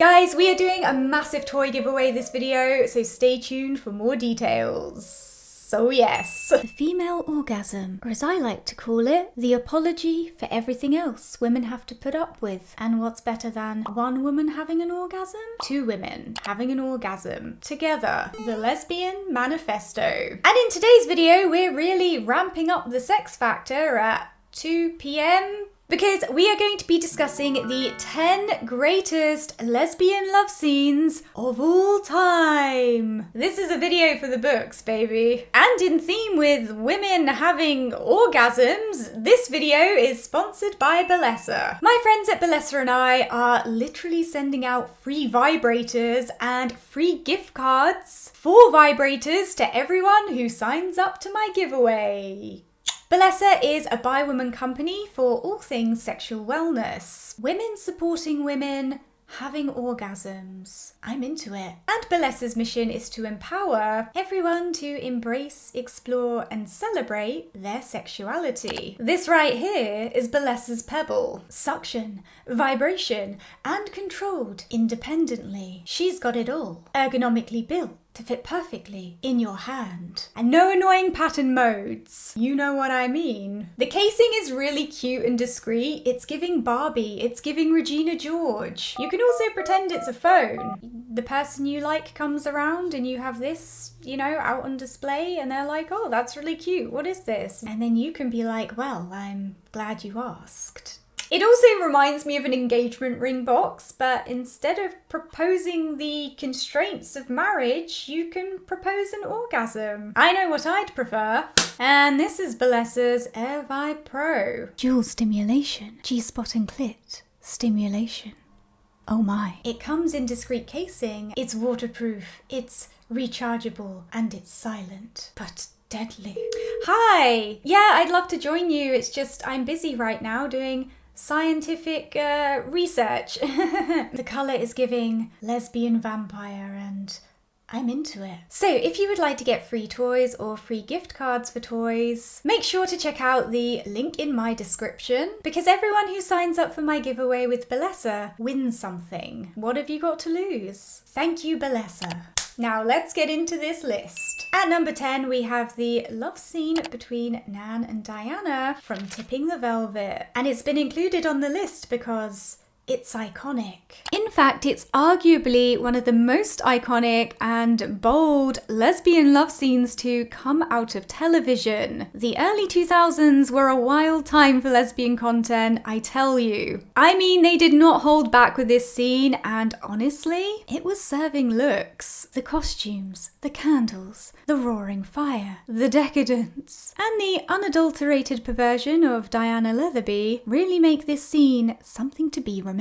Guys, we are doing a massive toy giveaway this video, so stay tuned for more details. So yes. The female orgasm, or as I like to call it, the apology for everything else women have to put up with. And what's better than one woman having an orgasm? Two women having an orgasm together. The Lesbian Manifesto. And in today's video, we're really ramping up the sex factor at 2 p.m. because we are going to be discussing the 10 greatest lesbian love scenes of all time. This is a video for the books, baby. And in theme with women having orgasms, this video is sponsored by Bellesa. My friends at Bellesa and I are literally sending out free vibrators and free gift cards for vibrators to everyone who signs up to my giveaway. Bellesa is a bi-woman company for all things sexual wellness. Women supporting women having orgasms. I'm into it. And Bellesa's mission is to empower everyone to embrace, explore, and celebrate their sexuality. This right here is Bellesa's Pebble. Suction, vibration, and controlled independently. She's got it all. Ergonomically built to fit perfectly in your hand. And no annoying pattern modes. You know what I mean. The casing is really cute and discreet. It's giving Barbie. It's giving Regina George. You can also pretend it's a phone. The person you like comes around and you have this, you know, out on display and they're like, oh, that's really cute. What is this? And then you can be like, well, I'm glad you asked. It also reminds me of an engagement ring box, but instead of proposing the constraints of marriage, you can propose an orgasm. I know what I'd prefer. And this is Bellesa's Air Vibe Pro. Dual stimulation, G-spot and clit stimulation. Oh my. It comes in discreet casing, it's waterproof, it's rechargeable, and it's silent, but deadly. Hi! Yeah, I'd love to join you. It's just I'm busy right now doing scientific research. The colour is giving lesbian vampire and I'm into it. So if you would like to get free toys or free gift cards for toys, make sure to check out the link in my description because everyone who signs up for my giveaway with Bellesa wins something. What have you got to lose? Thank you, Bellesa. Now let's get into this list. At number 10, we have the love scene between Nan and Diana from Tipping the Velvet. And it's been included on the list because it's iconic. In fact, it's arguably one of the most iconic and bold lesbian love scenes to come out of television. The early 2000s were a wild time for lesbian content, I tell you. I mean, they did not hold back with this scene, and honestly, it was serving looks. The costumes, the candles, the roaring fire, the decadence, and the unadulterated perversion of Diana Leatherby really make this scene something to be remembered.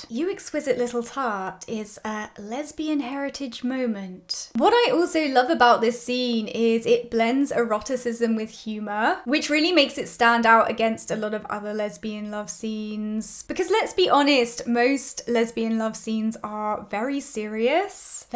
You Exquisite Little Tart is a lesbian heritage moment. What I also love about this scene is it blends eroticism with humour, which really makes it stand out against a lot of other lesbian love scenes. Because let's be honest, most lesbian love scenes are very serious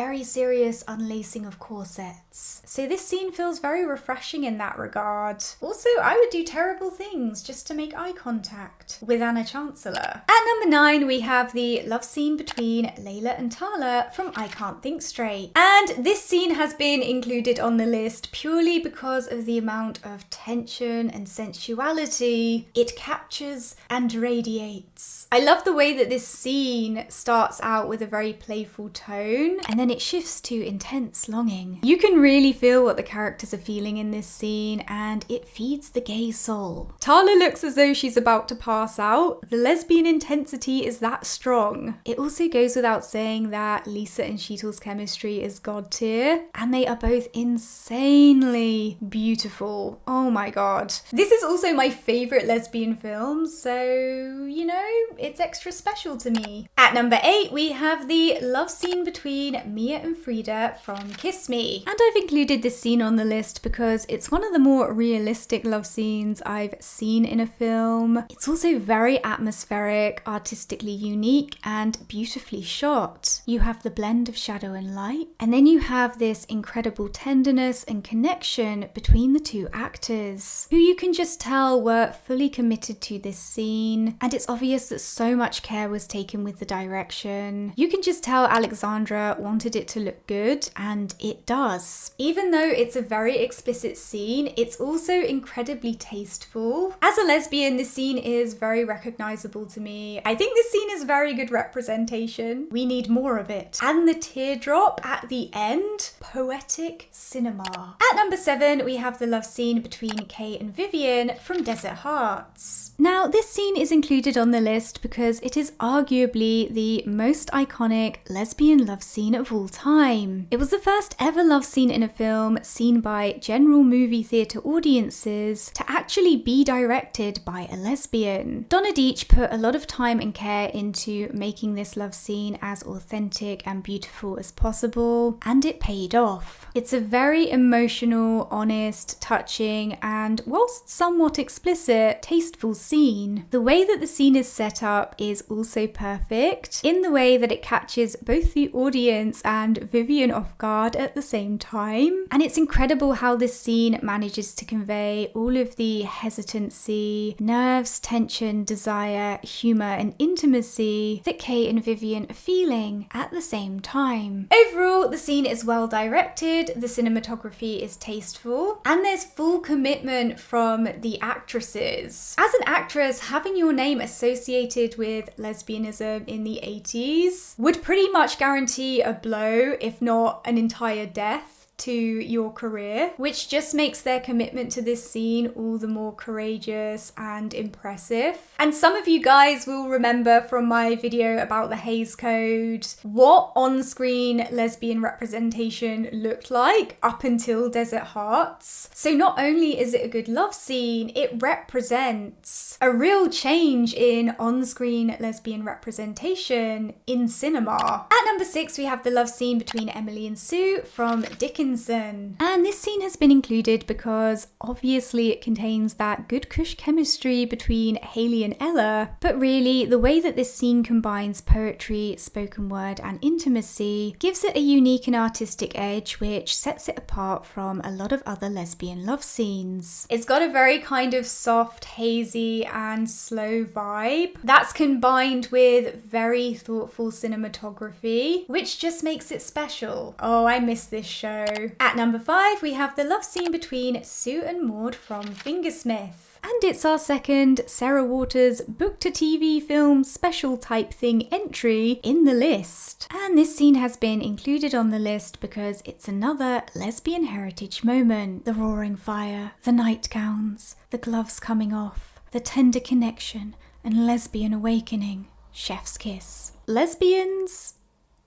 unlacing of corsets. So this scene feels very refreshing in that regard. Also, I would do terrible things just to make eye contact with Anna Chancellor. At number 9, we have the love scene between Layla and Tala from I Can't Think Straight. And this scene has been included on the list purely because of the amount of tension and sensuality it captures and radiates. I love the way that this scene starts out with a very playful tone and then it shifts to intense longing. You can really feel what the characters are feeling in this scene and it feeds the gay soul. Tala looks as though she's about to pass out. The lesbian intensity is that strong. It also goes without saying that Lisa and Sheetal's chemistry is god tier and they are both insanely beautiful. Oh my god. This is also my favourite lesbian film, so you know, it's extra special to me. At number 8, we have the love scene between Mia and Frida from Kiss Me. And I've included this scene on the list because it's one of the more realistic love scenes I've seen in a film. It's also very atmospheric, artistic, artistically unique and beautifully shot. You have the blend of shadow and light, and then you have this incredible tenderness and connection between the two actors, who you can just tell were fully committed to this scene, and it's obvious that so much care was taken with the direction. You can just tell Alexandra wanted it to look good, and it does. Even though it's a very explicit scene, it's also incredibly tasteful. As a lesbian, this scene is very recognizable to me. I think this scene is very good representation. We need more of it. And the teardrop at the end, poetic cinema. At number 7, we have the love scene between Kay and Vivian from Desert Hearts. Now, this scene is included on the list because it is arguably the most iconic lesbian love scene of all time. It was the first ever love scene in a film seen by general movie theatre audiences to actually be directed by a lesbian. Donna Deitch put a lot of time and care into making this love scene as authentic and beautiful as possible, and it paid off. It's a very emotional, honest, touching, and whilst somewhat explicit, tasteful scene. The way that the scene is set up is also perfect, in the way that it catches both the audience and Vivian off guard at the same time. And it's incredible how this scene manages to convey all of the hesitancy, nerves, tension, desire, humour and intimacy that Kay and Vivian are feeling at the same time. Overall, the scene is well directed, the cinematography is tasteful, and there's full commitment from the actresses. As an actress, having your name associated with lesbianism in the 80s would pretty much guarantee a blow, if not an entire death, to your career, which just makes their commitment to this scene all the more courageous and impressive. And some of you guys will remember from my video about the Hays Code what on-screen lesbian representation looked like up until Desert Hearts. So not only is it a good love scene, it represents a real change in on-screen lesbian representation in cinema. At number 6, we have the love scene between Emily and Sue from Dickinson. And this scene has been included because obviously it contains that good cush chemistry between Hayley and Ella, but really the way that this scene combines poetry, spoken word and intimacy gives it a unique and artistic edge which sets it apart from a lot of other lesbian love scenes. It's got a very kind of soft, hazy and slow vibe that's combined with very thoughtful cinematography, which just makes it special. Oh, I miss this show. At number 5, we have the love scene between Sue and Maud from Fingersmith. And it's our second Sarah Waters book-to-TV film special type thing entry in the list. And this scene has been included on the list because it's another lesbian heritage moment. The roaring fire, the nightgowns, the gloves coming off, the tender connection and lesbian awakening. Chef's kiss. Lesbians,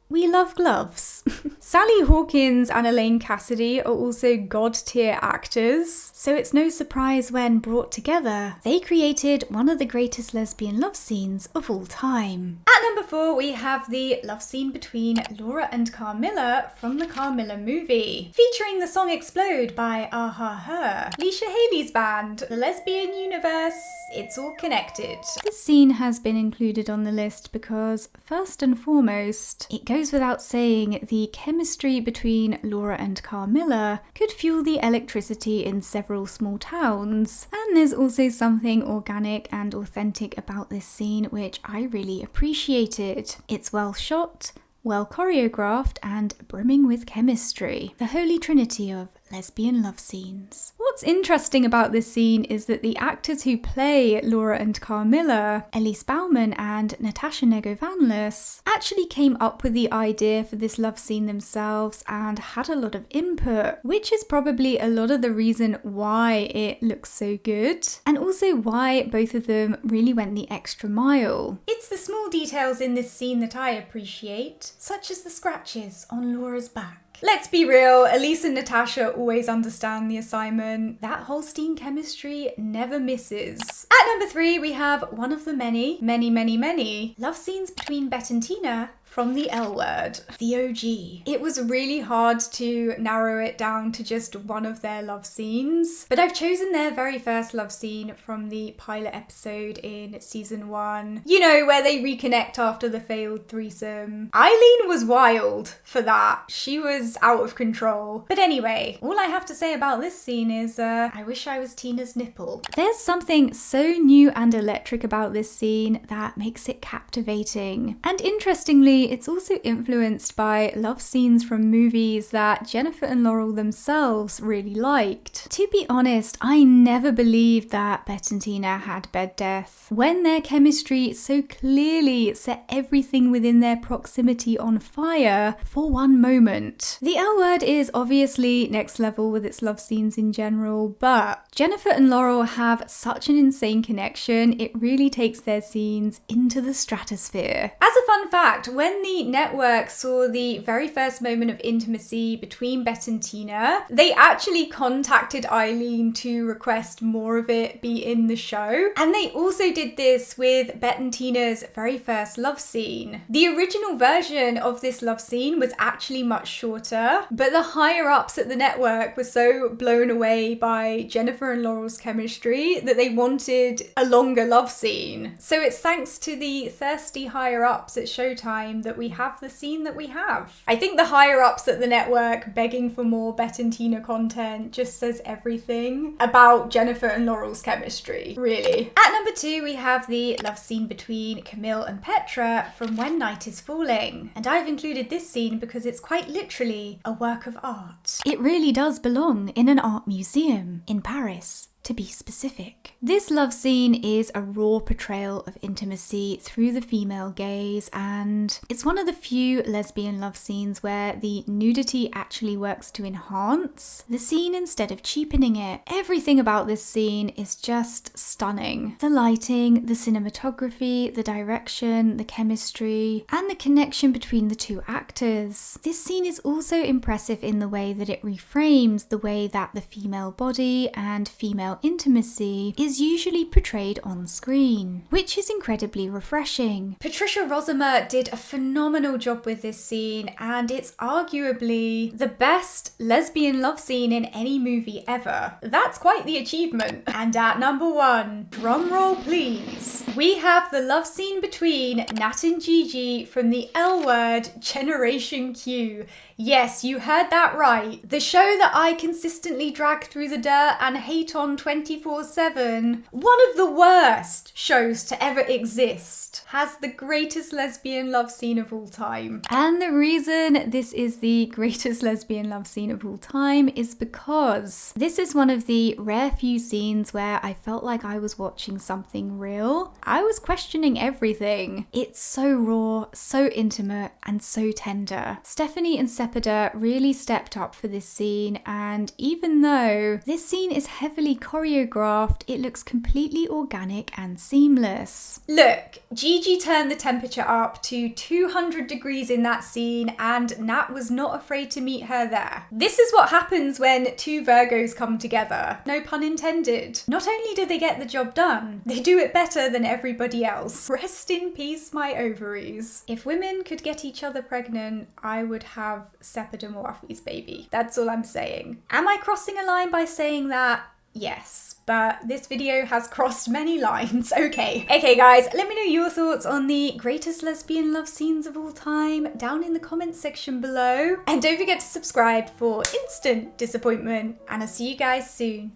we love gloves. Sally Hawkins and Elaine Cassidy are also god-tier actors, so it's no surprise when brought together, they created one of the greatest lesbian love scenes of all time. At number 4, we have the love scene between Laura and Carmela from the Carmela movie, featuring the song Explode by Aha Her, Leisha Haley's band. The lesbian universe, it's all connected. This scene has been included on the list because, first and foremost, it goes without saying the chemistry between Laura and Carmela could fuel the electricity in several small towns. And there's also something organic and authentic about this scene which I really appreciated. It's well shot, well choreographed and brimming with chemistry. The holy trinity of lesbian love scenes. What's interesting about this scene is that the actors who play Laura and Carmela, Elise Bauman and Natasha Negovanless, actually came up with the idea for this love scene themselves and had a lot of input, which is probably a lot of the reason why it looks so good, and also why both of them really went the extra mile. It's the small details in this scene that I appreciate, such as the scratches on Laura's back. Let's be real, Elise and Natasha always understand the assignment. That Holstein chemistry never misses. At number 3, we have one of the many love scenes between Bette and Tina from the L Word, the OG. It was really hard to narrow it down to just one of their love scenes, but I've chosen their very first love scene from the pilot episode in season 1. You know, where they reconnect after the failed threesome. Eileen was wild for that. She was out of control. But anyway, all I have to say about this scene is, I wish I was Tina's nipple. There's something so new and electric about this scene that makes it captivating. And interestingly, it's also influenced by love scenes from movies that Jennifer and Laurel themselves really liked. To be honest, I never believed that Bette and Tina had bed death, when their chemistry so clearly set everything within their proximity on fire for one moment. The L Word is obviously next level with its love scenes in general, but Jennifer and Laurel have such an insane connection, it really takes their scenes into the stratosphere. As a fun fact, when the network saw the very first moment of intimacy between Bette and Tina, they actually contacted Eileen to request more of it be in the show. And they also did this with Bette and Tina's very first love scene. The original version of this love scene was actually much shorter, but the higher ups at the network were so blown away by Jennifer and Laurel's chemistry that they wanted a longer love scene. So it's thanks to the thirsty higher ups at Showtime that we have the scene that we have. I think the higher ups at the network begging for more Bette and Tina content just says everything about Jennifer and Laurel's chemistry, really. At number 2, we have the love scene between Camille and Petra from When Night is Falling. And I've included this scene because it's quite literally a work of art. It really does belong in an art museum in Paris, to be specific. This love scene is a raw portrayal of intimacy through the female gaze, and it's one of the few lesbian love scenes where the nudity actually works to enhance the scene instead of cheapening it. Everything about this scene is just stunning. The lighting, the cinematography, the direction, the chemistry, and the connection between the two actors. This scene is also impressive in the way that it reframes the way that the female body and female intimacy is usually portrayed on screen, which is incredibly refreshing. Patricia Rozema did a phenomenal job with this scene, and it's arguably the best lesbian love scene in any movie ever. That's quite the achievement. And at number 1, drum roll please, we have the love scene between Nat and Gigi from the L Word Generation Q. Yes, you heard that right. The show that I consistently drag through the dirt and hate on 24/7, one of the worst shows to ever exist, has the greatest lesbian love scene of all time. And the reason this is the greatest lesbian love scene of all time is because this is one of the rare few scenes where I felt like I was watching something real. I was questioning everything. It's so raw, so intimate, and so tender. Stephanie and Sepida really stepped up for this scene, and even though this scene is heavily choreographed, it looks completely organic and seamless. Look, Gigi turned the temperature up to 200 degrees in that scene, and Nat was not afraid to meet her there. This is what happens when two Virgos come together. No pun intended. Not only do they get the job done, they do it better than everybody else. Rest in peace, my ovaries. If women could get each other pregnant, I would have Sepida Moafi's baby. That's all I'm saying. Am I crossing a line by saying that? Yes, but this video has crossed many lines. Okay guys, let me know your thoughts on the greatest lesbian love scenes of all time down in the comments section below. And don't forget to subscribe for instant disappointment, and I'll see you guys soon.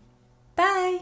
Bye!